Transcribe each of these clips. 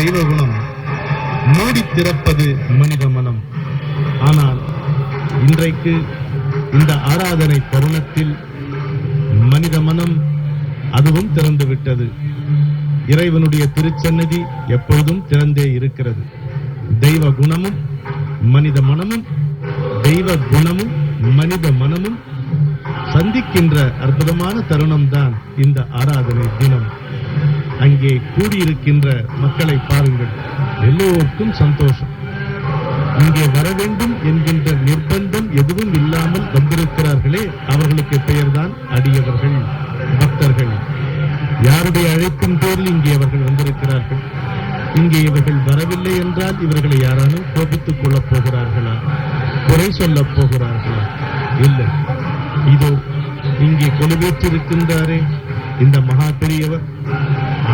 தெய்வ குணம், மூடி திறப்பது மனித மனம். ஆனால் இன்றைக்கு இந்த ஆராதனை தருணத்தில் மனித மனம் அதுவும் திறந்து விட்டது. இறைவனுடைய திருச்சன்னதி எப்பொழுதும் திறந்தே இருக்கிறது. தெய்வ குணமும் மனித மனமும், தெய்வ குணமும் மனித மனமும் சந்திக்கின்ற அற்புதமான தருணம் தான் இந்த ஆராதனை தினம். அங்கே கூடியிருக்கின்ற மக்களை பாருங்கள், எல்லோருக்கும் சந்தோஷம். இங்கே வர வேண்டும் என்கின்ற நிர்பந்தம் எதுவும் இல்லாமல் வந்திருக்கிறார்களே, அவர்களுக்கு பெயர்தான் அடியவர்கள், பக்தர்கள். யாருடைய அழைப்பின் பேரில் இங்கே அவர்கள் வந்திருக்கிறார்கள்? இங்கே இவர்கள் வரவில்லை என்றால் இவர்களை யாராலும் கோபித்துக் கொள்ளப் போகிறார்களா, குறை சொல்லப் போகிறார்களா? இல்லை. இதோ இங்கே கொலுவேற்றிருக்கின்றாரே இந்த மகா பெரியவர்,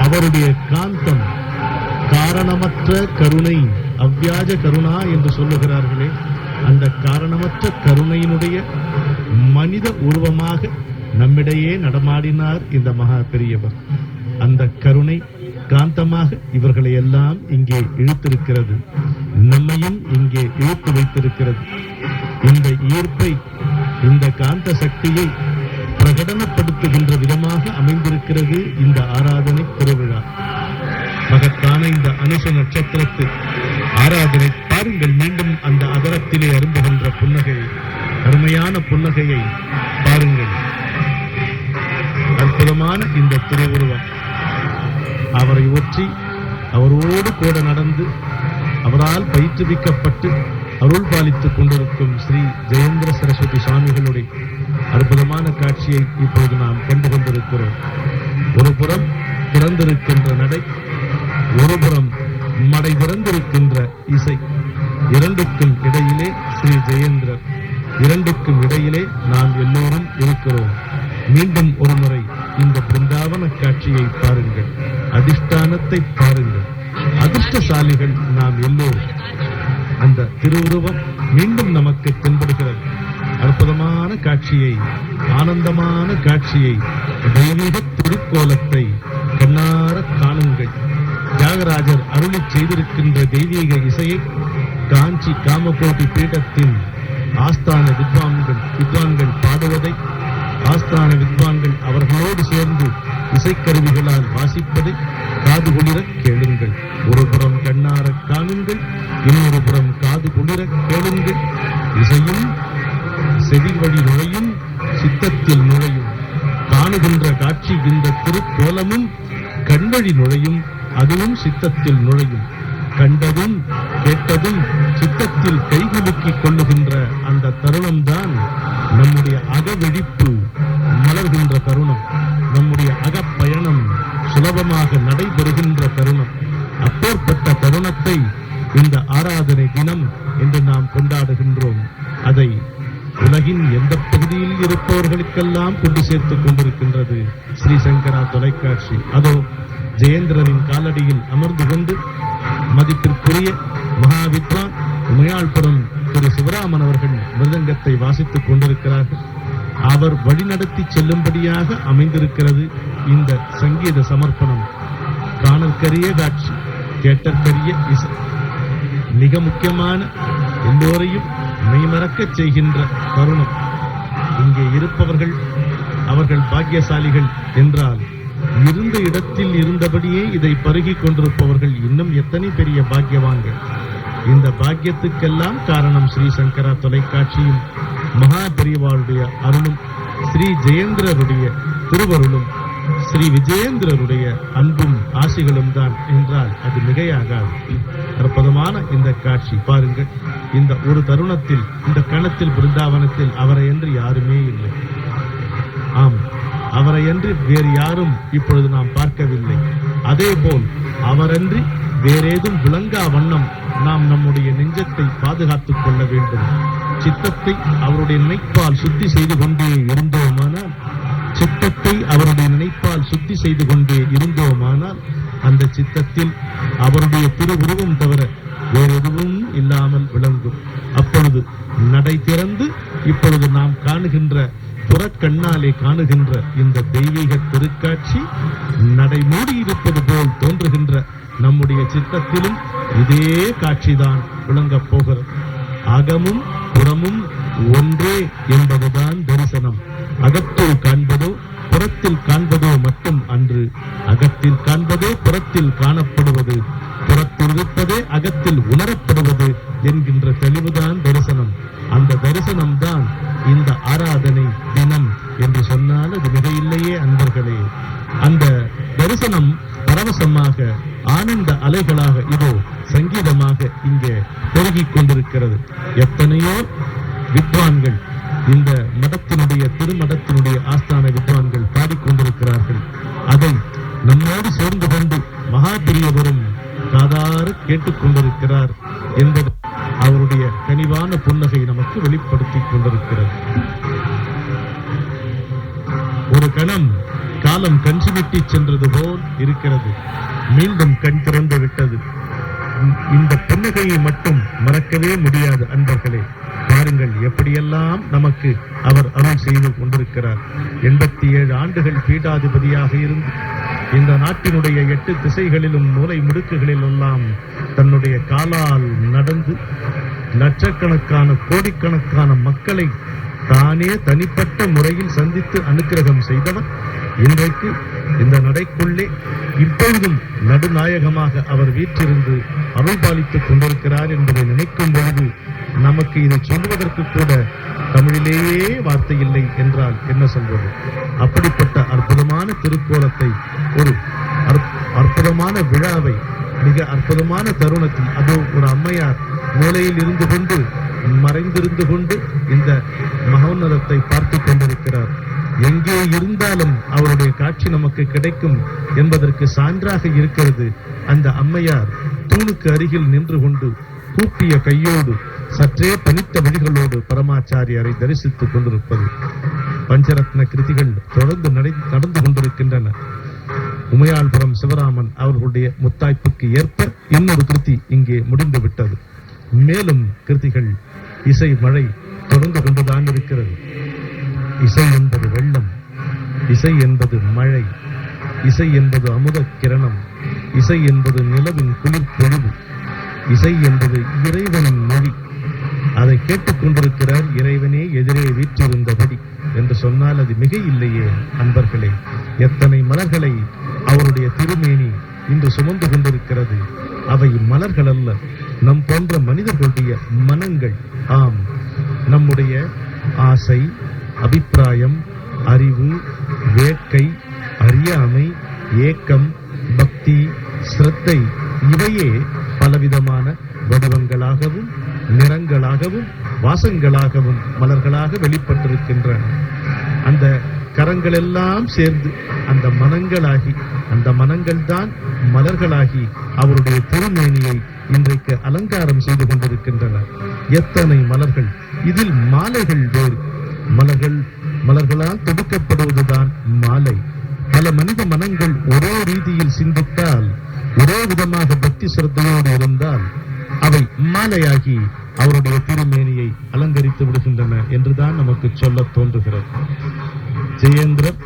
அவருடைய காந்தம், காரணமற்ற கருணை, அவ்வியாஜ கருணா என்று சொல்லுகிறார்களே, அந்த காரணமற்ற கருணையினுடைய மனித உருவமாக நம்மிடையே நடமாடினார் இந்த மகா பெரியவர். அந்த கருணை காந்தமாக இவர்களை எல்லாம் இங்கே இழுத்திருக்கிறது, நம்மையும் இங்கே இழுத்து வைத்திருக்கிறது. இந்த ஈர்ப்பை, இந்த காந்த சக்தியை பிரகடனப்படுத்துகின்ற விதமாக அமைந்திருக்கிறது இந்த ஆராதனை திருவிழா. மகத்தான இந்த அனுஷ நட்சத்திரத்து ஆராதனை பாருங்கள். மீண்டும் அந்த அதரத்திலே அரும்புகின்ற புன்னகையை, அருமையான புன்னகையை பாருங்கள். அற்புதமான இந்த திருவுருவம், அவரை ஒற்றி அவரோடு கூட நடந்து அவரால் பயிற்றுவிக்கப்பட்டு அருள் பாலித்துக் கொண்டிருக்கும் ஸ்ரீ ஜெயேந்திர சரஸ்வதி சுவாமிகளுடைய அற்புதமான காட்சியை இப்போது நாம் கண்டு கொண்டிருக்கிறோம். ஒரு புறம் திறந்திருக்கின்ற நடை, ஒருபுறம் மடை திறந்திருக்கின்ற இசை. இரண்டுக்கும் இடையிலே ஸ்ரீ ஜெயேந்திரர், இரண்டுக்கும் இடையிலே நாம் எல்லோரும் இருக்கிறோம். மீண்டும் ஒரு முறை இந்த பிருந்தாவன காட்சியை பாருங்கள், அதிஷ்டானத்தை பாருங்கள். அதிர்ஷ்டசாலிகள் நாம் எல்லோரும். அந்த திருவுருவம் மீண்டும் நமக்கு தென்படுகிறது. அற்புதமான காட்சியை, ஆனந்தமான காட்சியை, தெய்வீக திருக்கோலத்தை கண்ணார காணுங்கள். தியாகராஜர் அருளி செய்திருக்கின்ற தெய்வீக இசையை காஞ்சி காமகோட்டி பீடத்தின் ஆஸ்தான வித்வான்கள் பாடுவதை, ஆஸ்தான வித்வான்கள் அவர்களோடு சேர்ந்து இசைக்கருவிகளால் வாசிப்பதை காது குளிர கேளுங்கள். ஒரு புறம் கண்ணார காணுங்கள், இன்னொரு புறம் காது குளிர கேளுங்கள். இசையும் செவி வழி நுழையும், சித்தத்தில் நுழையும். காணுகின்ற காட்சி இந்த திருக்கோலமும் கண்வழி நுழையும், அதுவும் சித்தத்தில் நுழையும். கண்டதும் கேட்டதும் சித்தத்தில் கைகுலுக்கிக் கொள்ளுகின்ற அந்த தருணம்தான் நம்முடைய அகவெடிப்பு மலர்கின்ற தருணம், நம்முடைய அகப்பயணம் சுலபமாக நடைபெறுகின்ற தருணம். அப்பேற்பட்ட தருணத்தை இந்த ஆராதனை தினம் என்று நாம் கொண்டாடுகின்றோம். அதை உலகின் எந்த பகுதியில் இருப்பவர்களுக்கெல்லாம் கொண்டு சேர்த்துக் கொண்டிருக்கின்றது ஸ்ரீ சங்கரா தொலைக்காட்சி. அதோ ஜெயேந்திரரின் காலடியில் அமர்ந்து கொண்டு மதிப்பிற்குரிய மகாவித்வான் உமையாள்புரம் திரு சிவராமன் அவர்கள் மிருதங்கத்தை வாசித்துக் கொண்டிருக்கிறார்கள். அவர் வழிநடத்தி செல்லும்படியாக அமைந்திருக்கிறது இந்த சங்கீத சமர்ப்பணம். காணற்கரிய காட்சி, கேட்டற்கரிய இசை, மிக முக்கியமான எல்லோரையும் மெய்மறக்க செய்கின்ற தருணம். இங்கே இருப்பவர்கள் அவர்கள் பாக்கியசாலிகள் என்றால், இருந்த இடத்தில் இருந்தபடியே இதை பருகிக் கொண்டிருப்பவர்கள் இன்னும் எத்தனை பெரிய பாக்கியவான்கள். இந்த பாக்கியத்துக்கெல்லாம் காரணம் ஸ்ரீ சங்கரா தொலைக்காட்சியும் மகா பெரியவாளுடைய அருளும், ஸ்ரீ ஜெயேந்திரருடைய திருவருளும், ஸ்ரீ விஜயேந்திரருடைய அன்பும் ஆசிகளும் தான் என்றால் அது மிகையாகாது. அற்புதமான இந்த காட்சி பாருங்கள். இந்த ஒரு தருணத்தில், இந்த கணத்தில், பிருந்தாவனத்தில் அவரை என்று யாருமே இல்லை. ஆம், அவரையன்றி வேறு யாரும் இப்பொழுது நாம் பார்க்கவில்லை. அதே போல் அவரன்றி வேறேதும் விளங்கா வண்ணம் நாம் நம்முடைய நெஞ்சத்தை பாதுகாத்துக் கொள்ள வேண்டும். சித்தத்தை அவருடைய நினைப்பால் சுத்தி செய்து கொண்டே இருந்தோமானால், சித்தத்தை அவருடைய நினைப்பால் சுத்தி செய்து கொண்டே இருந்தோமானால், அந்த சித்தத்தில் அவருடைய திருவுருவம் தவிர வேறு எதுவும் இல்லாமல் விளங்கும். அப்பொழுது நடை திறந்து இப்பொழுது நாம் காணுகின்ற, புறக்கண்ணாலே காணுகின்ற இந்த தெய்வீக திருக்காட்சி நடை மூடி இருப்பது போல் தோன்றுகின்ற நம்முடைய சித்தத்திலும் இதே காட்சிதான் விளங்கப் போகிறது. அகமும் புறமும் ஒன்றே என்பதுதான் தரிசனம். அகத்துள் காண்பதோ புறத்தில் காண்பதோ மட்டும் அன்று. அகத்தில் காண்பதோ புறத்தில் காணப்படுவது, புறத்தில் இருப்பதே அகத்தில் உணரப்படுவது என்கின்ற தெளிவுதான் தரிசனம். அந்த தரிசனம் தான் இந்த ஆராதனை தினம் என்று சொன்னால் அது மிக இல்லையே அன்பர்களே. அந்த தரிசனம் பரவசமாக ஆனந்த அலைகளாக இதோ சங்கீதமாக இங்கே பெருகிக் கொண்டிருக்கிறது. எத்தனையோ வித்வான்கள், இந்த மடத்தினுடைய திருமடத்தினுடைய ஆஸ்தான வித்வான்கள் பாடிக்கொண்டிருக்கிறார்கள். அதை நம்மோடு சேர்ந்து கொண்டு மகாபிரியவரும் காதார கேட்டுக்கொண்டிருக்கிறார் என்பது அவருடைய கனிவான புன்னகை நமக்கு வெளிப்படுத்திக் கொண்டிருக்கிறது. ஒரு கணம் காலம் கஞ்சிவிட்டி சென்றது போல் இருக்கிறது. மீண்டும் கண் திறந்து விட்டது. இந்த புன்னகையை மட்டும் மறக்கவே முடியாது அன்பர்களே. பாருங்கள் எப்படியெல்லாம் நமக்கு அவர் அருள் செய்து கொண்டிருக்கிறார். 87 ஆண்டுகள் பீடாதிபதியாக இருந்து இந்த நாட்டினுடைய 8 திசைகளிலும் மூலை முடுக்குகளில் எல்லாம் தன்னுடைய காலால் நடந்து லட்சக்கணக்கான கோடிக்கணக்கான மக்களை தானே தனிப்பட்ட முறையில் சந்தித்து அனுக்கிரகம் செய்தவர் இன்றைக்கு இந்த நடைக்குள்ளே இப்பொழுதும் நடுநாயகமாக அவர் வீற்றிருந்து அருள் பாலித்துக் கொண்டிருக்கிறார் என்பதை நினைக்கும் பொழுது நமக்கு இதை சொல்வதற்கு கூட தமிழிலேயே வார்த்தை இல்லை என்றால் என்ன சொல்வது? அப்படிப்பட்ட அற்புதமான திருக்கோலத்தை, ஒரு அற்புதமான விழாவை, மிக அற்புதமான தருணத்தில் அதோ ஒரு அம்மையார் மூலையில் இருந்து கொண்டு மறைந்திருந்து கொண்டு இந்த மகோன்னதத்தை பார்த்து கொண்டிருக்கிறார். எங்கே இருந்தாலும் அவருடைய காட்சி நமக்கு கிடைக்கும் என்பதற்கு சான்றாக இருக்கிறது. அந்த அம்மையார் தூணுக்கு அருகில் நின்று கொண்டு கூப்பிய கையோடு சற்றே பனித்த வழிகளோடு பரமாச்சாரியரை தரிசித்துக் கொண்டிருப்பது. பஞ்சரத்ன கிருதிகள் தொடர்ந்து நடந்து கொண்டிருக்கின்றன. உமையாள்புரம் சிவராமன் அவர்களுடைய முத்தாய்ப்புக்கு ஏற்ப இன்னொரு கிருதி இங்கே முடிந்து விட்டது. மேலும் கிருதிகள், இசை மழை தொடர்ந்து கொண்டுதான் இருக்கிறது. இசை என்பது வெள்ளம், இசை என்பது மழை, இசை என்பது அமுத கிரணம், இசை என்பது நிலவின் குளிர் பொழிவு, இசை என்பது இறைவனின் மொழி. அதை கேட்டுக் கொண்டிருக்கிறார் இறைவனே எதிரே வீற்றிருந்தபடி என்று சொன்னால் அது மிக இல்லையே அன்பர்களே. எத்தனை மலர்களை அவருடைய திருமேனி இன்று சுமந்து கொண்டிருக்கிறது. அவை மலர்கள் அல்ல, நம் போன்ற மனிதர்களுடைய மனங்கள். ஆம், நம்முடைய ஆசை, அபிப்பிராயம், அறிவு, வேட்கை, அறியாமை, ஏக்கம், பக்தி, சிரத்தை இவையே பலவிதமான வடிவங்களாகவும் நிறங்களாகவும் வாசங்களாகவும் மலர்களாக வெளிப்பட்டிருக்கின்றன. அந்த கரங்கள் எல்லாம் சேர்ந்து அந்த மனங்களாகி, அந்த மனங்கள் தான் மலர்களாகி அவருடைய திருமேனியை இன்றைக்கு அலங்காரம் செய்து கொண்டிருக்கின்றன. எத்தனை மலர்கள்! இதில் மாலைகள் வேறு. மலர்களால் தொடுக்கப்படுவதுதான் மாலை. பல மனித மனங்கள் ஒரே ரீதியில் சிந்தித்தால், ஒரே விதமாக பக்தி சிரத்தையோடு இருந்தால் அவை மாலையாகி அவருடைய திருமேனியை அலங்கரித்து விடுகின்றன என்றுதான் நமக்கு சொல்ல தோன்றுகிறது. ஜெயேந்திரர்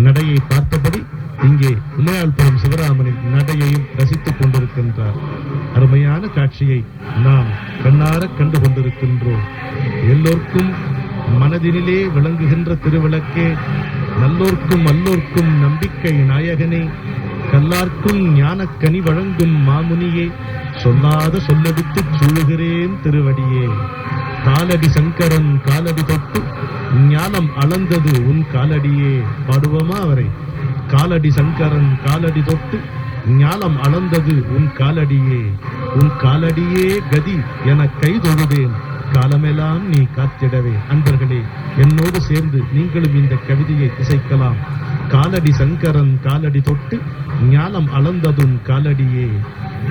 நடையை பார்த்தபடி இங்கே உமையாள்புரம் சிவராமனின் நடையையும் ரசித்துக் கொண்டிருக்கின்றார். அருமையான காட்சியை நாம் கண்ணார கண்டு கொண்டிருக்கின்றோம். எல்லோர்க்கும் மனதினிலே விளங்குகின்ற திருவிளக்கே, நல்லோர்க்கும் அல்லோர்க்கும் நம்பிக்கை நாயகனே, கல்லார்க்கும் ஞானக்கனி வழங்கும் மாமுனியே, சொல்லாத சொல்லெடுத்து சூழுகிறேன் திருவடியே. காலடி சங்கரன் காலடி தொட்டு ஞானம் அளந்தது உன் காலடியே. பாடுவோமா அவரை? காலடி சங்கரன் காலடி தொட்டு ஞானம் அளந்தது உன் காலடியே. உன் காலடியே கதி என கை தொழுதேன், காலமெல்லாம் நீ காத்திடவே. அன்பர்களே, என்னோடு சேர்ந்து நீங்களும் இந்த கவிதையை இசைக்கலாம். காலடி சங்கரன் காலடி தொட்டு ஞானம் அளந்ததுன் காலடியே.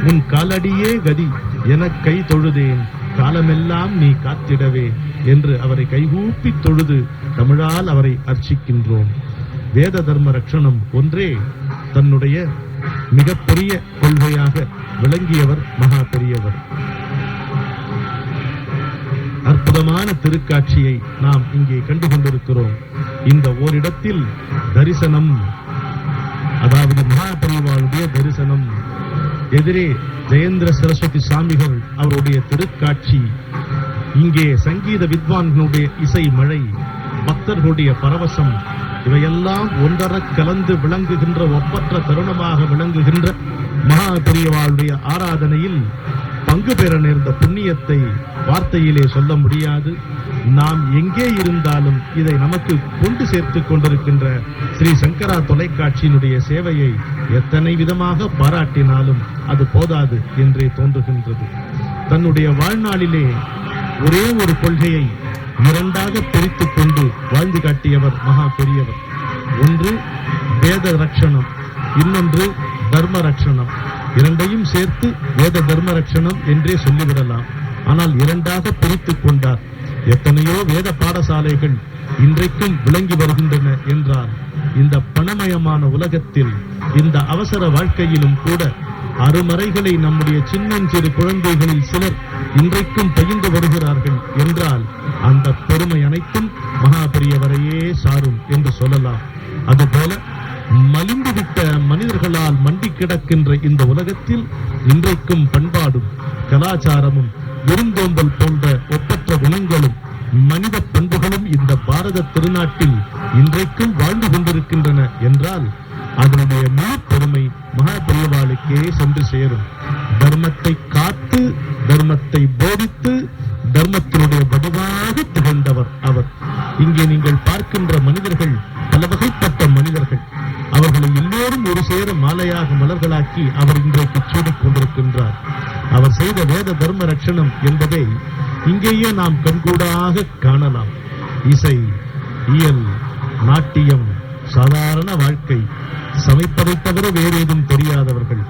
உன் காலடியே கதி என கை தொழுதேன், காலமெல்லாம் நீ காத்திடவே என்று அவரை கைகூப்பி தொழுது தமிழால் அவரை அர்ச்சிக்கின்றோம். வேத தர்ம ரட்சணம் ஒன்றே தன்னுடைய மிகப்பெரிய கொள்கையாக விளங்கியவர் மகா பெரியவர். அற்புதமான திருக்காட்சியை நாம் இங்கே கண்டு கொண்டிருக்கிறோம். இந்த ஓரிடத்தில் தரிசனம், அதாவது மகா பெரியவாளுடைய தரிசனம் எதிரே ஜெயேந்திர சரஸ்வதி சுவாமிகள் அவருடைய திருக்காட்சி, இங்கே சங்கீத வித்வான்களுடைய இசை மழை, பக்தர்களுடைய பரவசம், இவையெல்லாம் ஒன்றர கலந்து விளங்குகின்ற ஒப்பற்ற தருணமாக விளங்குகின்ற மகா பெரியவாளுடைய ஆராதனையில் பங்கு பெற நேர்ந்த புண்ணியத்தை வார்த்தையிலே சொல்ல முடியாது. நாம் எங்கே இருந்தாலும் இதை நமக்கு கொண்டு சேர்த்துக் கொண்டிருக்கின்ற ஸ்ரீ சங்கரா தொலைக்காட்சியினுடைய சேவையை எத்தனை விதமாக பாராட்டினாலும் அது போதாது என்றே தோன்றுகின்றது. தன்னுடைய வாழ்நாளிலே ஒரே ஒரு கொள்கையை இரண்டாக பிரித்துக் கொண்டு வாழ்ந்து காட்டியவர் மகா பெரியவர். ஒன்று வேத ரட்சணம், இன்னொன்று தர்ம ரட்சணம். இரண்டையும் சேர்த்து வேத தர்ம ரட்சணம் என்றே சொல்லிவிடலாம். ஆனால் இரண்டாக பிரித்துக் கொண்டார். எத்தனையோ வேத பாடசாலைகள் இன்றைக்கும் விளங்கி வருகின்றன என்றால், இந்த பணமயமான உலகத்தில், இந்த அவசர வாழ்க்கையிலும் கூட அருமறைகளை நம்முடைய சின்னஞ்சிறு குழந்தைகளில் சிலர் இன்றைக்கும் பயின்று வருகிறார்கள் என்றால், அந்த பெருமை அனைத்தும் மகா பெரியவரையே சாரும் என்று சொல்லலாம். அதுபோல மலிந்துவிட்ட மனிதர்களால் மண்டி கிடக்கின்ற இந்த உலகத்தில் இன்றைக்கும் பண்பாடும் கலாச்சாரமும் விருந்தோம்பல் போன்ற ஒப்பற்ற குணங்களும் மனித பண்புகளும் இந்த பாரத திருநாட்டில் இன்றைக்கும் வாழ்ந்து கொண்டிருக்கின்றன என்றால், அதனுடைய முழு பெருமை மகா பெரியவாளுக்கே சென்று சேரும். தர்மத்தை காத்து, தர்மத்தை போதித்து, தர்மத்தினுடைய வடிவாக திகழ்ந்தவர் அவர். இங்கே நீங்கள் பார்க்கின்ற மனிதர்கள் பல வகைப்பட்ட மனிதர்கள். அவர்களை எல்லோரும் ஒரு சேர மாலையாக மலர்களாக்கி அவர் இன்றைக்கு சூடிக் கொண்டிருக்கின்றார். அவர் செய்த வேத தர்ம ரட்சணம் என்பதை இங்கேயே நாம் கண்கூடாக காணலாம். இசை, இயல், நாட்டியம், சாதாரண வாழ்க்கை, சமைப்பதை தவிர வேறேதும் தெரியாதவர்கள்,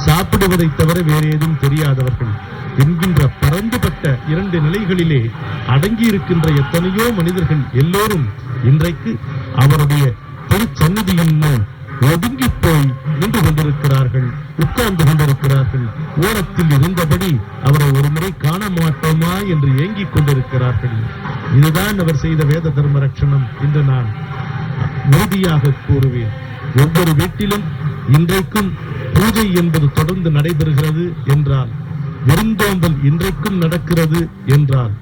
சாப்பிடுவதை தவிர வேறேதும் தெரியாதவர்கள் என்கின்ற பரந்துபட்ட இரண்டு நிலைகளிலே அடங்கியிருக்கின்ற எத்தனையோ மனிதர்கள் எல்லோரும் இன்றைக்கு அவருடைய திருச்சந்நிதியின் முன் ஒதுங்கி போய் நின்று கொண்டிருக்கிறார்கள், உட்கார்ந்து கொண்டிருக்கிறார்கள். ஓரத்தில் இருந்தபடி அவரை ஒரு முறை காண மாட்டோமா என்று ஏங்கிக் கொண்டிருக்கிறார்கள். இதுதான் அவர் செய்த வேத தர்ம ரட்சணம் என்று நான் உறுதியாக கூறுவேன். ஒவ்வொரு வீட்டிலும் இன்றைக்கும் பூஜை என்பது தொடர்ந்து நடைபெறுகிறது என்றால், விருந்தோம்பல் இன்றைக்கும் நடக்கிறது என்றால்,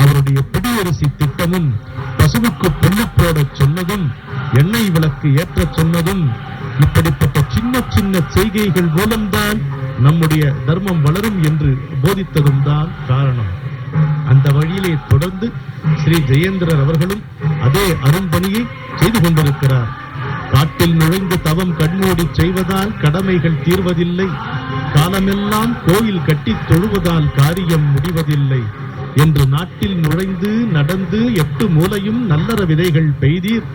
அவருடைய பிடியரிசி திட்டமும், பசுவுக்கு புல்லு போட சொன்னதும், எண்ணெய் விளக்கு ஏற்ற சொன்னதும், இப்படிப்பட்ட சின்ன சின்ன செய்கைகள் மூலம்தான் நம்முடைய தர்மம் வளரும் என்று போதித்ததும் தான் காரணம். அந்த வழியிலே தொடர்ந்து ஸ்ரீ ஜெயேந்திரர் அவர்களும் அதே அரும்பணியை செய்து கொண்டிருக்கிறார். காட்டில் நுழைந்து தவம் கண்மூடி செய்வதால் கடமைகள் தீர்வதில்லை, காலமெல்லாம் கோயில் கட்டி தொழுவதால் காரியம் முடிவதில்லை என்று நாட்டில் நுழைந்து நடந்து 8 மூலையும் நல்லற விதைகள் பெய்தீர்,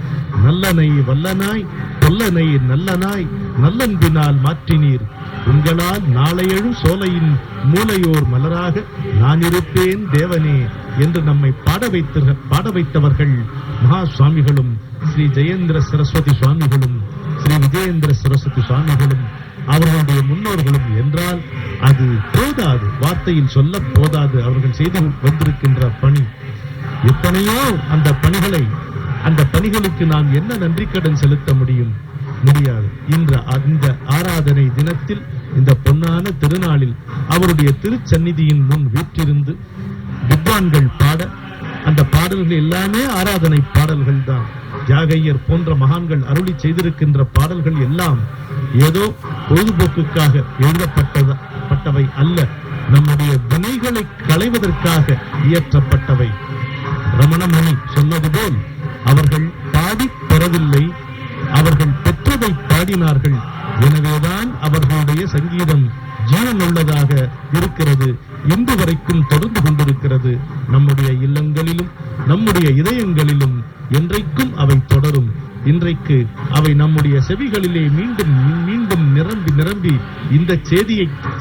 நல்லனை வல்லனாய் கொல்லனை நல்லனாய் நல்லன்பினால் மாற்றினீர், உங்களால் நாளையழும் சோலையின் மூலையோர் மலராக நான் இருப்பேன் தேவனே என்று நம்மை பாட வைத்தவர்கள் மகா சுவாமிகளும், ஸ்ரீ ஜெயேந்திர சரஸ்வதி சுவாமிகளும், ஸ்ரீ விஜயேந்திர சரஸ்வதி சுவாமிகளும், அவர்களுடைய முன்னோர்களும் என்றால் அது போதாது, வார்த்தையில் சொல்ல போதாது. அவர்கள் செய்து வந்திருக்கின்ற பணி எத்தனையோ. அந்த பணிகளுக்கு நாம் என்ன நன்றி கடன் செலுத்த முடியாது. இந்த ஆராதனை தினத்தில், இந்த பொன்னான திருநாளில் அவருடைய திருச்சந்நிதியின் முன் வீற்றிருந்து வித்வான்கள் பாட, அந்த பாடல்கள் எல்லாமே ஆராதனை பாடல்கள் தான். தியாகையர் போன்ற மகான்கள் அருளி செய்திருக்கின்ற பாடல்கள் எல்லாம் ஏதோ பொழுதுபோக்குக்காக எழுதப்பட்டவை அல்ல, நம்முடைய வினைகளை களைவதற்காக இயற்றப்பட்டவை. ரமணமணி சொன்னது போல், அவர்கள் பாடி பெறவில்லை, அவர்கள் பெற்றதை பாடினார்கள். எனவேதான் அவர்களுடைய சங்கீதம் ஜீவனுள்ளதாக இருக்கிறது, இன்று வரைக்கும் தொடர்ந்து கொண்டிருக்கிறது. நம்முடைய இல்லங்களிலும் நம்முடைய இதயங்களிலும் என்றைக்கும் அவை தொடரும். இன்றைக்கு அவை நம்முடைய செவிகளிலே மீண்டும் மீண்டும் நிரம்பி இந்த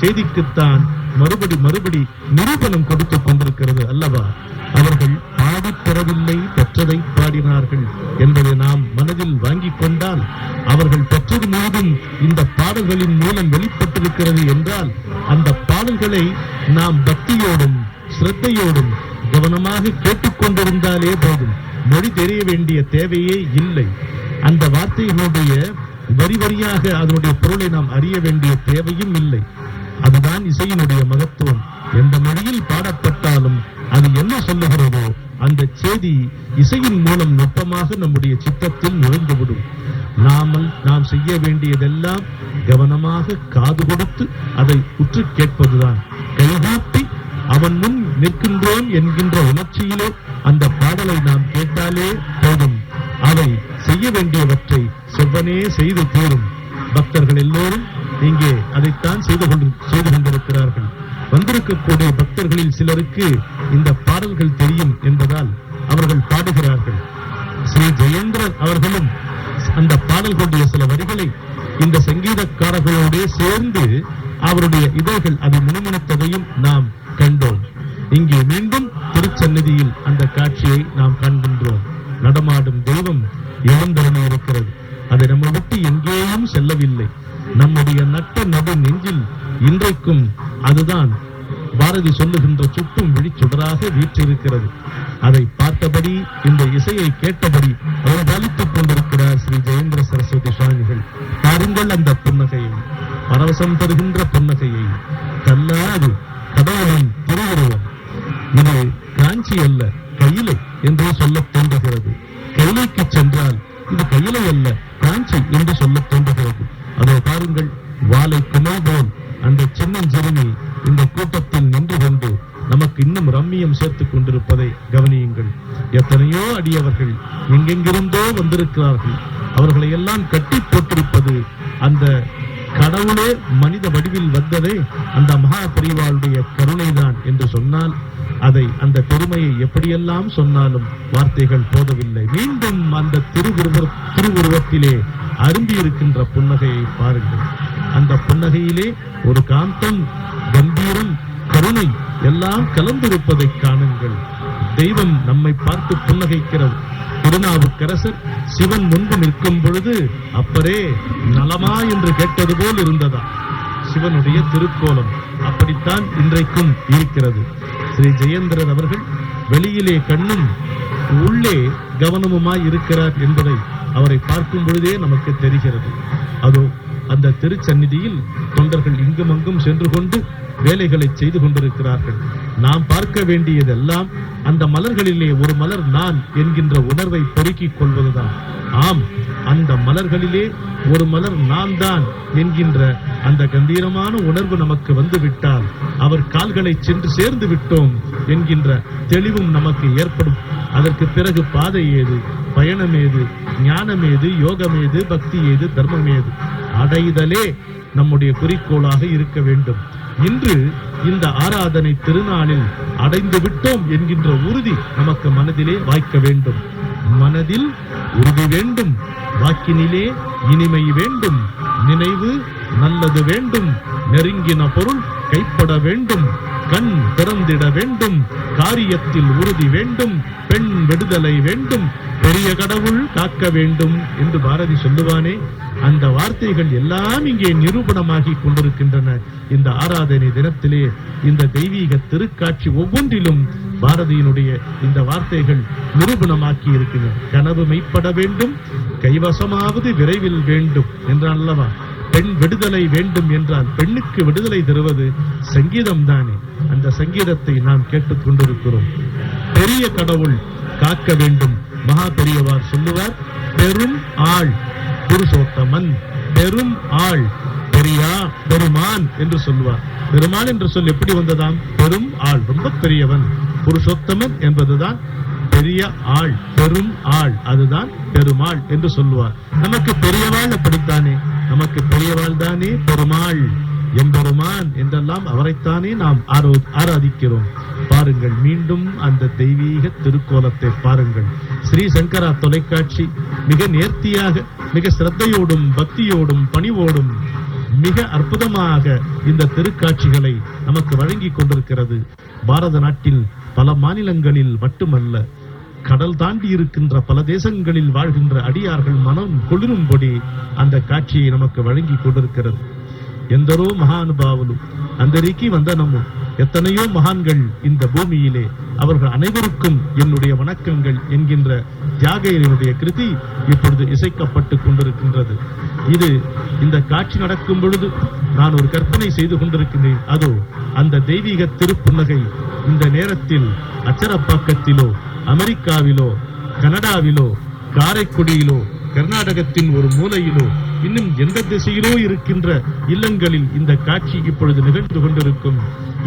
செய்திக்குத்தான் மறுபடி நிரூபணம் கொடுத்துக் கொண்டிருக்கிறது அல்லவா? அவர்கள் பாடி பெறவில்லை, பெற்றதை பாடினார்கள் என்பதை நாம் மனதில் வாங்கிக் கொண்டால், அவர்கள் பெற்றது மீதும் இந்த பாடல்களின் மூலம் வெளிப்பட்டிருக்கிறது என்றால், அந்த பாடல்களை நாம் பக்தியோடும் சிரத்தையோடும் கவனமாக கேட்டுக்கொண்டிருந்தாலே போதும். மொழி தெரிய வேண்டிய தேவையே இல்லை. அந்த வார்த்தைகளுடைய வரி வரியாக அதனுடைய பொருளை நாம் அறிய வேண்டிய தேவையும் இல்லை. அதுதான் இசையினுடைய மகத்துவம். எந்த மொழியில் பாடப்பட்டாலும் அது என்ன சொல்லுகிறதோ அந்த செய்தி இசையின் மூலம் நுட்பமாக நம்முடைய சித்தத்தில் நுழைந்துவிடும். நாம் செய்ய வேண்டியதெல்லாம் கவனமாக காது கொடுத்து அதை உற்று கேட்பதுதான். கைகூப்பி அவன் முன் நிற்கின்றோம் என்கின்ற உணர்ச்சியிலே அந்த பாடலை நாம் கேட்டாலே போதும். அவை செய்ய வேண்டியவற்றை செவ்வனே செய்து தீரும். பக்தர்கள் எல்லோரும் இங்கே அதைத்தான் செய்து கொண்டிருக்கிறார்கள். வந்திருக்கக்கூடிய பக்தர்களில் சிலருக்கு இந்த பாடல்கள் தெரியும் என்பதால் அவர்கள் பாடுகிறார்கள். ஸ்ரீ ஜெயேந்திரன் அவர்களும் அந்த பாடல்களுடைய சில வரிகளை இந்த சங்கீதக்காரர்களோடு சேர்ந்து அவருடைய இதழ்கள் அதை முணுமுணுத்ததையும் நாம் கண்டோம். இங்கே மீண்டும் திருச்சந்நிதியில் அந்த காட்சியை நாம் காண்கின்றோம். நடமாடும் தெய்வம் எழுந்தருளி இருக்கிறது. அதை நம்ம விட்டு எங்கேயும் செல்லவில்லை. நம்முடைய நட்ட நடு நெஞ்சில் இன்றைக்கும் அதுதான் பாரதி சொல்லுகின்ற சுட்டும் விழிச்சுடராக வீற்றிருக்கிறது. அதை பார்த்தபடி இந்த இசையை கேட்டபடி அவர் பாலித்துக் கொண்டிருக்கிறார் ஸ்ரீ ஜெயேந்திர சரஸ்வதி சுவாமிகள். பாருங்கள் அந்த புன்னகையை, பரவசம் தருகின்ற புன்னகையை. கல்லாது கடவுளின் திருவுருவம். இது காஞ்சி அல்ல, கையிலை என்று சொல்ல தோன்றுகிறது. கையிலைக்கு சென்றால் இது கையிலை அல்ல, காஞ்சி என்று சொல்ல தோன்றுகிறது. அதோ பாருங்கள், வாளை குமல் போல் அந்த சின்னஞ்சிறுமி இந்த கூட்டத்தில் நின்று கொண்டு நமக்கு இன்னும் ரம்மியம் சேர்த்துக் கொண்டிருப்பதை கவனியுங்கள். எத்தனையோ அடியவர்கள் எங்கெங்கிருந்தோ வந்திருக்கிறார்கள். அவர்களை எல்லாம் கட்டி போட்டிருப்பது அந்த கடவுளே மனித வடிவில் வந்ததே அந்த மகா பெரிவாளுடைய கருணைதான் என்று சொன்னால் அதை அந்த பெருமையை எப்படியெல்லாம் சொன்னாலும் வார்த்தைகள் போதவில்லை. மீண்டும் அந்த திருவுருவத்திலே அரும்பி இருக்கின்ற புன்னகையை பாருங்கள். அந்த புன்னகையிலே ஒரு காந்தம், கம்பீரம், கருணை எல்லாம் கலந்திருப்பதை காணுங்கள். தெய்வம் நம்மை பார்த்து புன்னகைக்கிறது. திருநாவுக்கரசர் சிவன் முன்பு நிற்கும் பொழுது அப்பரே நலமா என்று கேட்டது போல் இருந்ததா சிவனுடைய திருக்கோலம். அப்படித்தான் இன்றைக்கும் இருக்கிறது. ஸ்ரீ ஜெயேந்திரன் அவர்கள் வெளியிலே கண்ணும் உள்ளே கவனமுமாய் இருக்கிறார் என்பதை அவரை பார்க்கும் பொழுதே நமக்கு தெரிகிறது. அதோ அந்த திருச்சந்நிதியில் தொண்டர்கள் இங்கும் அங்கும் சென்று கொண்டு வேலைகளை செய்து கொண்டிருக்கிறார்கள். நாம் பார்க்க வேண்டியதெல்லாம் அந்த மலர்களிலே ஒரு மலர் நான் என்கின்ற உணர்வை பெருக்கிக் கொள்வதுதான். ஆம், அந்த மலர்களிலே ஒரு மலர் நான் தான் என்கின்ற அந்த கம்பீரமான உணர்வு நமக்கு வந்துவிட்டால் அவர் கால்களை சென்று சேர்ந்து விட்டோம் என்கின்ற தெளிவும் நமக்கு ஏற்படும். அதற்கு பிறகு பாதை ஏது, பயணம் ஏது, ஞானம் ஏது, யோகம் ஏது, பக்தி ஏது, தர்மம் ஏது? அடைதலே நம்முடைய குறிக்கோளாக இருக்க வேண்டும். இன்று இந்த ஆராதனை திருநாளில் அடைந்து விட்டோம் என்கின்ற உறுதி நமக்கு மனதிலே வாய்க்க வேண்டும். மனதில் உறுதி வேண்டும், வாக்கினிலே இனிமை வேண்டும், நினைவு நல்லது வேண்டும், நெருங்கின பொருள் கைப்பட வேண்டும், கண் திறந்திட வேண்டும், காரியத்தில் உறுதி வேண்டும், பெண் விடுதலை வேண்டும், பெரிய கடவுள் காக்க வேண்டும் என்று பாரதி சொல்லுவானே. அந்த வார்த்தைகள் எல்லாம் இங்கே நிரூபணமாகி கொண்டிருக்கின்றன. இந்த ஆராதனை தினத்திலே இந்த தெய்வீக திருக்காட்சி ஒவ்வொன்றிலும் பாரதியினுடைய இந்த வார்த்தைகள் நிரூபணமாக்கி இருக்கின்றன. கனவு மெய்ப்பட வேண்டும், கைவசமாவது விரைவில் வேண்டும் என்றான் அல்லவா? பெண் விடுதலை வேண்டும் என்றால் பெண்ணுக்கு விடுதலை தருவது சங்கீதம் தானே. அந்த சங்கீதத்தை நாம் கேட்டுக் கொண்டிருக்கிறோம். பெரிய கடவுள் காக்க வேண்டும். மகா பெரியவார் சொல்லுவார், பெரும் ஆள் புருஷோத்தமன், பெரும் ஆள் பெருமான் என்று சொல்லுவார். பெருமான் என்ற சொல் எப்படி வந்ததாம்? பெரும் ஆள், ரொம்ப பெரியவன். புருஷோத்தமன் என்பதுதான் பெரிய ஆள், பெரும் ஆள், அதுதான் பெருமாள் என்று சொல்லுவார். நமக்கு பெரியவாள் அப்படித்தானே, நமக்கு பெரியவாள் தானே பெருமாள். எம்பெருமான் என்றெல்லாம் அவரைத்தானே நாம் ஆராதிக்கிறோம். பாருங்கள், மீண்டும் அந்த தெய்வீக திருக்கோலத்தை பாருங்கள். ஸ்ரீ சங்கரா தொலைக்காட்சி மிக நேர்த்தியாக, மிக சிரத்தையோடும் பக்தியோடும் பணிவோடும் மிக அற்புதமாக இந்த திருக்காட்சிகளை நமக்கு வழங்கி கொண்டிருக்கிறது. பாரத நாட்டில் பல மாநிலங்களில் மட்டுமல்ல, கடல் தாண்டி இருக்கின்ற பல தேசங்களில் வாழ்கின்ற அடியார்கள் மனம் குளிரும்படி அந்த காட்சியை நமக்கு வழங்கி கொண்டிருக்கிறது. ఎందరో మహానుభావులు అందరికీ వందనము. எத்தனையோ மகான்கள் இந்த பூமியிலே, அவர்கள் அனைவருக்கும் என்னுடைய வணக்கங்கள் என்கின்ற தியாகையனுடைய கிருதி இப்பொழுது இசைக்கப்பட்டு கொண்டிருக்கின்றது. இது இந்த காட்சி நடக்கும் பொழுது நான் ஒரு கற்பனை செய்து கொண்டிருக்கிறேன். அதோ அந்த தெய்வீக திருப்புன்னகை இந்த நேரத்தில் அச்சரப்பாக்கத்திலோ, அமெரிக்காவிலோ, கனடாவிலோ, காரைக்குடியிலோ, கர்நாடகத்தின் ஒரு மூலையிலோ, இன்னும் எந்த திசையிலோ இருக்கின்ற இல்லங்களில் இந்த காட்சி இப்பொழுது நிகழ்ந்து கொண்டிருக்கும்.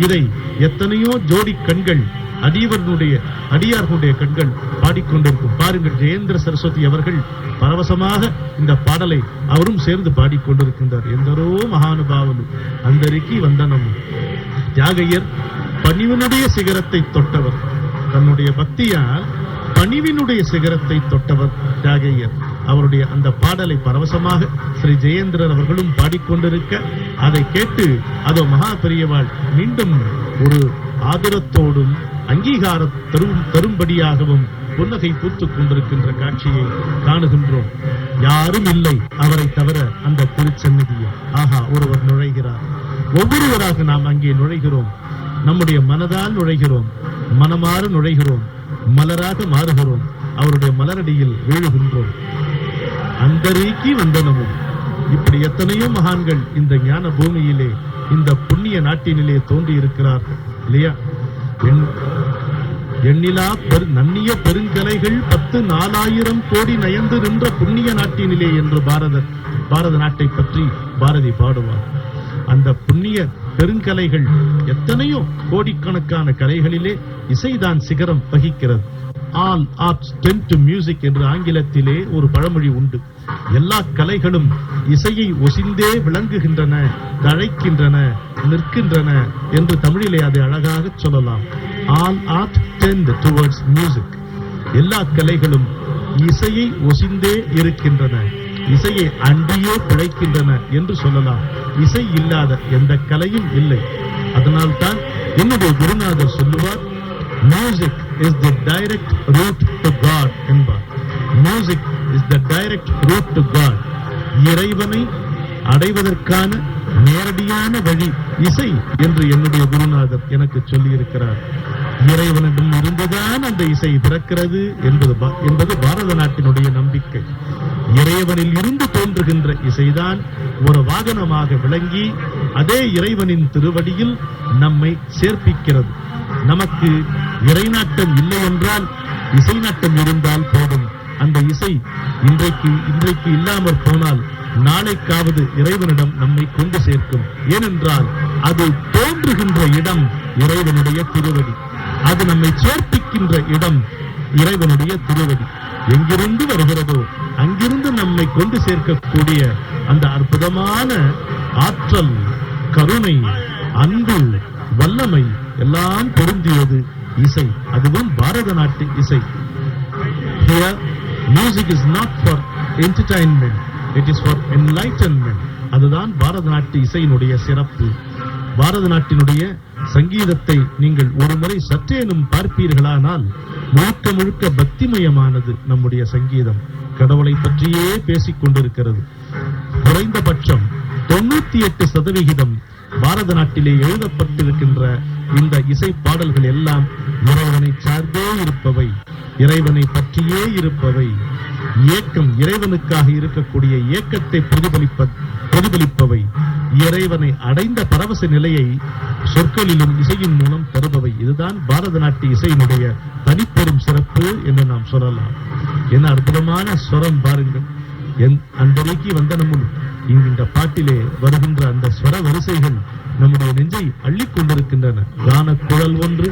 இதை எத்தனையோ ஜோடி கண்கள், அடியார்களுடைய கண்கள் பாடிக்கொண்டிருக்கும். பாருங்கள், ஜெயேந்திர சரஸ்வதி அவர்கள் பரவசமாக இந்த பாடலை அவரும் சேர்ந்து பாடிக்கொண்டிருக்கின்றார். எந்தரோ மகானுபாவலு அந்தரிக்கு வந்தனம். தியாகையர் பணிவனுடைய சிகரத்தை தொட்டவர். தன்னுடைய பக்தியால் பணிவினுடைய சிகரத்தை தொட்டவர் தியாகையர். அவருடைய அந்த பாடலை பரவசமாக ஸ்ரீ ஜெயேந்திரர் அவர்களும் பாடிக்கொண்டிருக்க, அதை கேட்டு அதோ மகா பெரியவாள் மீண்டும் ஒரு ஆதரத்தோடும் அங்கீகாரம் தரும்படியாகவும் புன்னகை பூத்துக் கொண்டிருக்கின்ற காட்சியை காணுகின்றோம். யாரும் இல்லை அவரை தவிர அந்த திருச்சந்நிதியில். ஆஹா, ஒருவர் நுழைகிறார். ஒவ்வொருவராக நாம் அங்கே நுழைகிறோம். நம்முடைய மனதால் நுழைகிறோம், மனமாறு நுழைகிறோம், மலராக மாறுகிறோம், அவருடைய மலரடியில் வீழுகின்றோம். அந்தரீக்கி வந்தனமும். இப்படி எத்தனையோ மகான்கள் இந்த ஞான பூமியிலே, இந்த புண்ணிய நாட்டினிலே தோன்றி இருக்கிறார்கள் இல்லையா? எண்ணிலா நன்னிய பெருங்கலைகள் 10,000 கோடி நயந்து நின்ற புண்ணிய நாட்டினிலே என்று பாரத நாட்டை பற்றி பாரதி பாடுவார். அந்த புண்ணிய பெருங்கலைகள் எத்தனையோ கோடிக்கணக்கான கலைகளிலே இசைதான் சிகரம் வகிக்கிறது. All arts tent to music என்று ஆங்கிலத்திலே ஒரு பழமொழி உண்டு. எல்லா கலைகளும் இசையை ஒசிந்தே விளங்குகின்றன, தழைக்கின்றன, நிற்கின்றன என்று தமிழிலே அதை அழகாக சொல்லலாம். All art tend towards music. எல்லா கலைகளும் இசையை ஒசிந்தே இருக்கின்றன, இசையை அன்றியே பிழைக்கின்றன என்று சொல்லலாம். இசை இல்லாத எந்த கலையும் இல்லை. அதனால்தான் என்னுடைய குருநாதர் சொல்லுவார், music is the direct route to God என்பார். Music is the direct route to God. இறைவனை அடைவதற்கான நேரடியான வழி இசை என்று என்னுடைய குருநாதர் எனக்கு சொல்லி இருக்கிறார். இறைவனிடம் இருந்துதான் அந்த இசை பிறக்கிறது என்பது பாரத நாட்டினுடைய நம்பிக்கை. இறைவனில் இருந்து தோன்றுகின்ற இசைதான் ஒரு வாகனமாக விளங்கி அதே இறைவனின் திருவடியில் நம்மை சேர்ப்பிக்கிறது. நமக்கு இறை நாட்டம் இல்லை என்றால் இசை நாட்டம் இருந்தால் போதும். அந்த இசை இன்றைக்கு இல்லாமற் போனால் நாளைக்காவது இறைவனிடம் நம்மை கொண்டு சேர்க்கும். ஏனென்றால் அது தோன்றுகின்ற இடம் இறைவனுடைய திருவடி, அது நம்மை சேர்ப்பிக்கின்ற இடம் இறைவனுடைய திருவடி. எங்கிருந்து வருகிறதோ அங்கிருந்து நம்மை கொண்டு சேர்க்கக்கூடிய அந்த அற்புதமான ஆற்றல், கருணை, அன்பு, வல்லமை எல்லாம் பொருந்தியது இசை. அதுவும் பாரத நாட்டு இசை. Here, music is not for entertainment, it is for enlightenment. அதுதான் பாரத நாட்டு இசையினுடைய சிறப்பு. பாரத நாட்டினுடைய சங்கீதத்தை நீங்கள் ஒரு முறை சற்றேனும் பார்ப்பீர்களானால் முழுக்க முழுக்க பக்திமயமானது நம்முடைய சங்கீதம். கடவுளை பற்றியே பேசிக் கொண்டிருக்கிறது. குறைந்தபட்சம் 98% பாரத நாட்டிலே எழுதப்பட்டிருக்கின்ற இந்த இசை பாடல்கள் எல்லாம் இறைவனை சார்ந்தே இருப்பவை, இறைவனை பற்றியே இருப்பவை. ஏக்கம், இறைவனுக்காக இருக்கக்கூடிய ஏக்கத்தை பிரதிபலிப்பவை, இறைவனை அடைந்த பரவச நிலையை சொற்களிலும் இசையின் மூலம் தருபவை. இதுதான் பாரத நாட்டு இசையினுடைய தனிப்பெரும் சிறப்பு என்று நாம் சொல்லலாம். என்ன அற்புதமான ஸ்வரம் பாருங்கள். அந்தரிக்கு வந்தனமும் இந்த பாட்டிலே வருகின்ற அந்த ஸ்வர வரிசைகள் நம்முடைய நெஞ்சை அள்ளிக் கொண்டிருக்கின்றன. கானக்குழல் ஒன்று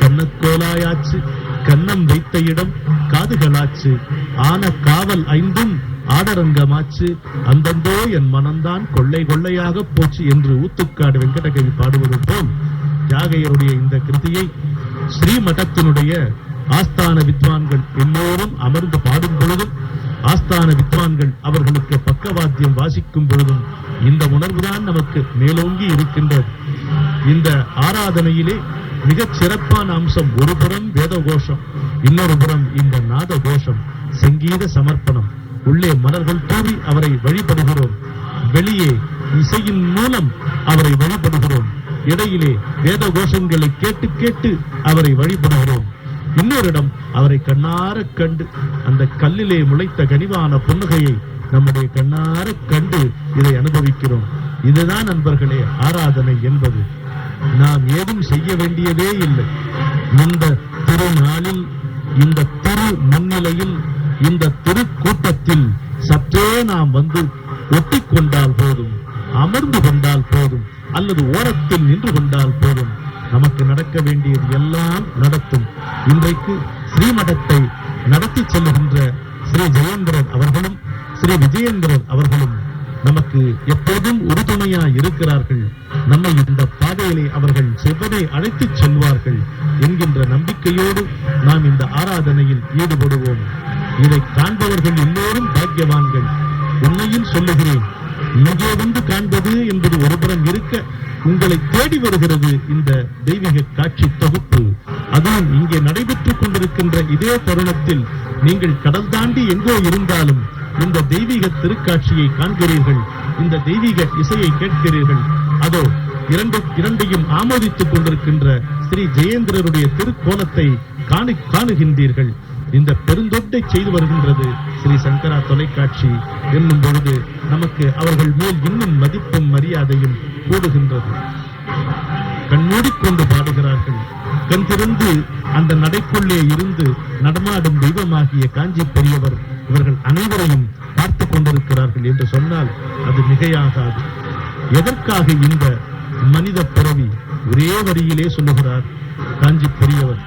கண்ணக்கோலாயாச்சு, கண்ணம் வைத்த இடம் காதுகளாச்சு, ஆன காவல் 5 ஆடரங்கமாச்சு, அந்தந்தோ என் மனம்தான் கொள்ளை கொள்ளையாக போச்சு என்று ஊத்துக்காடு வெங்கடகவி பாடுவது போல் தியாகையருடைய இந்த கிருதியை ஸ்ரீமடத்தினுடைய ஆஸ்தான வித்வான்கள் எல்லோரும் அமர்ந்து பாடும் பொழுதும், ஆஸ்தான வித்வான்கள் அவர்களுக்கு பக்கவாத்தியம் வாசிக்கும் பொழுதும் இந்த உணர்வுதான் நமக்கு மேலோங்கி இருக்கின்றது. இந்த ஆராதனையிலே மிகச் சிறப்பான அம்சம் ஒரு புறம் வேத கோஷம், இன்னொரு புறம் இந்த நாத கோஷம், சங்கீத சமர்ப்பணம். உள்ளே மலர்கள் தூவி அவரை வழிபடுகிறோம், வெளியே இசையின் மூலம் அவரை வழிபடுகிறோம், இடையிலே வேத கோஷங்களை கேட்டு கேட்டு அவரை வழிபடுகிறோம். இன்னொரு இடம் அவரை கண்ணார கண்டு அந்த கல்லிலே முளைத்த கனிவான புன்னகையை நம்முடைய கண்ணார கண்டு இதை அனுபவிக்கிறோம். இதுதான் நண்பர்களே ஆராதனை என்பது. நாம் ஏதும் செய்ய வேண்டியதே இல்லை. இந்த திருநாளில், இந்த திரு முன்னிலையில், இந்த திருக்கூட்டத்தில் சற்றே நாம் வந்து ஒட்டிக்கொண்டால் போதும், அமர்ந்து கொண்டால் போதும், அல்லது ஓரத்தில் நின்று கொண்டால் போதும், நமக்கு நடக்க வேண்டியது எல்லாம் நடத்தும். இன்றைக்கு ஸ்ரீமடத்தை நடத்தி செல்லுகின்ற ஸ்ரீ ஜெயேந்திரன் அவர்களும் ஸ்ரீ விஜயேந்திரன் அவர்களும் நமக்கு எப்போதும் உறுதுணையா இருக்கிறார்கள். நம்மை இந்த பாதையிலே அவர்கள் செவ்வனை அழைத்துச் செல்வார்கள் என்கின்ற நம்பிக்கையோடு நாம் இந்த ஆராதனையில் ஈடுபடுவோம். இதை காண்பவர்கள் எல்லோரும் பாக்கியவான்கள். உண்மையில் சொல்லுகிறேன், இங்கே வந்து காண்பது என்பது ஒருபுறம் இருக்க, உங்களை தேடி வருகிறது இந்த தெய்வீக காட்சி தொகுப்பு. அதுவும் இங்கே நடைபெற்றுக் கொண்டிருக்கின்ற இதே தருணத்தில் நீங்கள் கடல் தாண்டி எங்கோ இருந்தாலும் இந்த தெய்வீக திருக்காட்சியை காண்கிறீர்கள், இந்த தெய்வீக இசையை கேட்கிறீர்கள். அதோ இரண்டையும் ஆமோதித்துக் கொண்டிருக்கின்ற ஸ்ரீ ஜெயேந்திரருடைய திருக்கோலத்தை காணுகின்றீர்கள். இந்த பெருந்தொட்டை செய்து வருகின்றது ஸ்ரீ சங்கரா தொலைக்காட்சி என்னும் பொழுது நமக்கு அவர்கள் மேல் இன்னும் மதிப்பும் மரியாதையும் கூடுகின்றது. கண்மூடிக்கொண்டு பாடுகிறார்கள். கண் திறந்து அந்த நடைக்குள்ளே இருந்து நடமாடும் தெய்வமாகிய காஞ்சி பெரியவர் இவர்கள் அனைவரையும் பார்த்துக் கொண்டிருக்கிறார்கள் என்று சொன்னால் அது மிகையாகாது. எதற்காக இந்த மனித பிறவி? ஒரே வரியிலே சொல்லுகிறார் காஞ்சி பெரியவர்,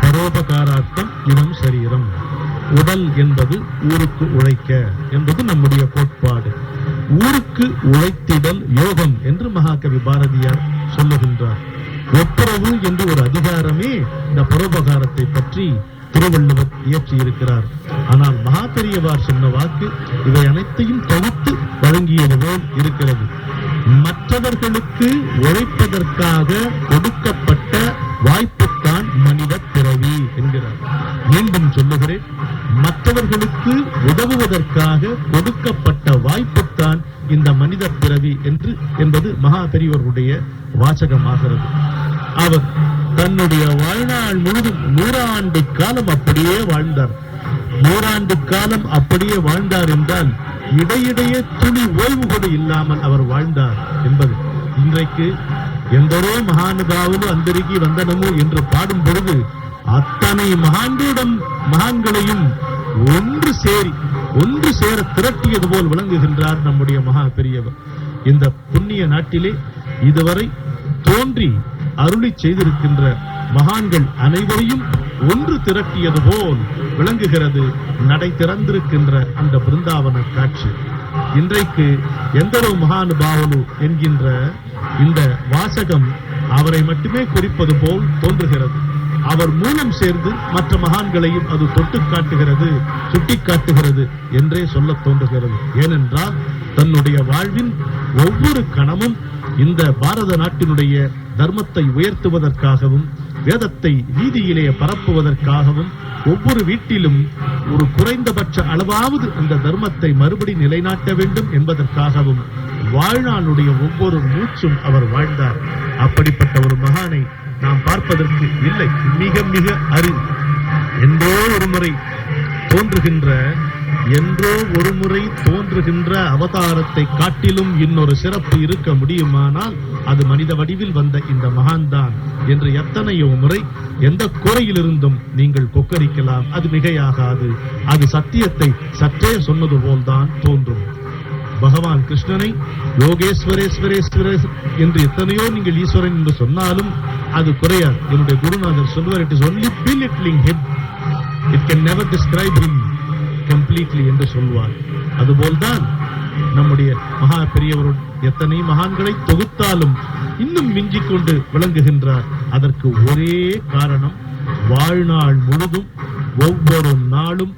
பரோபகாரார்த்தம் இனம் சரீரம். உடல் என்பது ஊருக்கு உழைக்க என்பது நம்முடைய கோட்பாடு. ஊருக்கு உழைத்திடல் யோகம் என்று மகாகவி பாரதியார் சொல்லுகின்றார். ஒப்புரவு என்று ஒரு அதிகாரமே இந்த பரோபகாரத்தை பற்றி திருவள்ளுவர் இயற்றி இருக்கிறார். ஆனால் மகா பெரியவார் சொன்ன வாக்கு இவை அனைத்தையும் தொகுத்து வழங்கியது போல் இருக்கிறது. மற்றவர்களுக்கு உழைப்பதற்காக கொடுக்கப்பட்ட வாய்ப்புத்தான் மனித பிறவி என்கிறார். மீண்டும் சொல்லுகிறேன், மற்றவர்களுக்கு உதவுவதற்காக கொடுக்கப்பட்ட வாய்ப்புத்தான் இந்த மனித பிறவி என்பது மகா பெரியவருடைய வாசகமாகிறது. அவர் தன்னுடைய வாழ்நாள் முழுதும் 100 ஆண்டு காலம் அப்படியே வாழ்ந்தார். 100 ஆண்டு காலம் அப்படியே வாழ்ந்தார் என்றால் இடையிடையே துளி ஓய்வு கூட இல்லாமல் அவர் வாழ்ந்தார் என்பது. இன்றைக்கு எந்தரோ மகானுபாவுலு அந்தரிகி வந்தனமோ என்று பாடும் பொழுது அத்தனை மகான்களையும் ஒன்று சேர திரட்டியது போல் விளங்குகின்றார் நம்முடைய மகா பெரியவர். இந்த புண்ணிய நாட்டிலே இதுவரை தோன்றி அருளி செய்திருக்கின்ற மகான்கள் அனைவரையும் ஒன்று திரட்டியது போல் விளங்குகிறது நடை திறந்திருக்கின்ற அந்த பிருந்தாவன காட்சி. இன்றைக்கு எந்தரோ மகானுபாவலு என்கின்ற இந்த வாசகம் அவரை மட்டுமே குறிப்பது போல் தோன்றுகிறது. அவர் மூலம் சேர்ந்து மற்ற மகான்களையும் அது தொட்டு காட்டுகிறது, சுட்டி காட்டுகிறது என்றே சொல்ல தோன்றுகிறது. ஏனென்றால் தன்னுடைய வாழ்வின் ஒவ்வொரு கணமும் இந்த பாரத நாட்டினுடைய தர்மத்தை உயர்த்துவதற்காகவும் வேதத்தை வீதியிலே பரப்புவதற்காகவும் ஒவ்வொரு வீட்டிலும் ஒரு குறைந்தபட்ச அளவாவது அந்த தர்மத்தை மறுபடி நிலைநாட்ட வேண்டும் என்பதற்காகவும் வாழ்நாளுடைய ஒவ்வொரு மூச்சும் அவர் வாழ்ந்தார். அப்படிப்பட்ட ஒரு மகானை நாம் பார்ப்பதற்கு இல்லை, மிக மிக அரிது. என்றோ ஒருமுறை தோன்றுகின்ற அவதாரத்தை காட்டிலும் இன்னொரு சிறப்பு இருக்க முடியுமானால் அது மனித வடிவில் வந்த இந்த மகான் தான் என்று எத்தனையோ முறை எந்த குறையிலிருந்தும் நீங்கள் கொக்கரிக்கலாம். அது மிகையாகாது. அது சத்தியத்தை சற்றே சொன்னது போல்தான் தோன்றும். பகவான் கிருஷ்ணனை யோகேஸ்வரேஸ்வரேஸ்வர என்று எத்தனையோ நீங்கள் ஈஸ்வரன் என்று சொன்னாலும் அது குறையாது. என்னுடைய குருநாதர் சொல்வார், it is only belittling him, it can never describe him completely என்று சொல்வார். அதுபோல்தான் நம்முடைய மகா பெரியவருடன் எத்தனை மகான்களை தொகுத்தாலும் இன்னும் மிஞ்சிக் கொண்டு விளங்குகின்றார். அதற்கு ஒரே காரணம், வாழ்நாள் முழுதும் ஒவ்வொரு நாளும்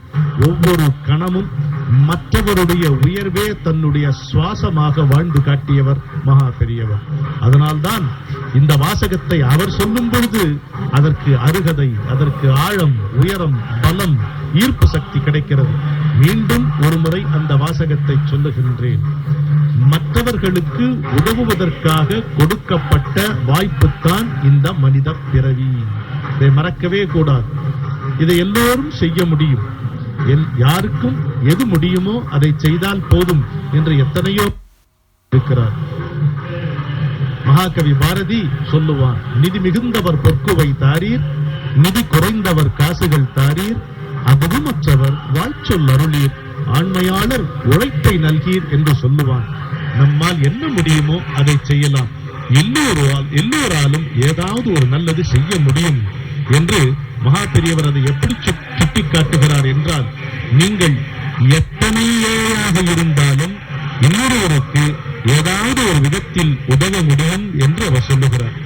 ஒவ்வொரு கணமும் மற்றவருடைய உயர்வே தன்னுடைய சுவாசமாக வாழ்ந்து காட்டியவர் மகா பெரியவர். அதனால்தான் இந்த வாசகத்தை அவர் சொல்லும் பொழுது அதற்கு அருகதை, அதற்கு ஆழம், உயரம், பலம், ஈர்ப்பு சக்தி கிடைக்கிறது. மீண்டும் ஒருமுறை அந்த வாசகத்தை சொல்லுகின்றேன். மற்றவர்களுக்கு உதவுவதற்காக கொடுக்கப்பட்ட வாய்ப்புத்தான் இந்த மனித பிறவி. இதை மறக்கவே கூடாது. இதை எல்லோரும் செய்ய முடியும். யாருக்கும் எது முடியுமோ அதை செய்தால் போதும் என்று எத்தனையோ இருக்கிறார். மகாகவி பாரதி சொல்லுவான், நிதி மிகுந்தவர் பொற்குவை தாரீர், நிதி குறைந்தவர் காசுகள் தாரீர், அதுவுமற்றவர் வாழ்ச்சொல் அருளீர், ஆண்மையாளர் உழைப்பை நல்கீர் என்று சொல்லுவான். நம்மால் என்ன முடியுமோ அதை செய்யலாம். எல்லோராலும் ஏதாவது ஒரு நல்லது செய்ய முடியும் என்று மகா பெரியவர் அதை எப்படி சுட்டி காட்டுகிறார் என்றால், நீங்கள் எத்தனை ஏழையாக இருந்தாலும் இன்னொருவருக்கு ஏதாவது ஒரு விதத்தில் உதவ முடியும் என்று அவர் சொல்லுகிறார்.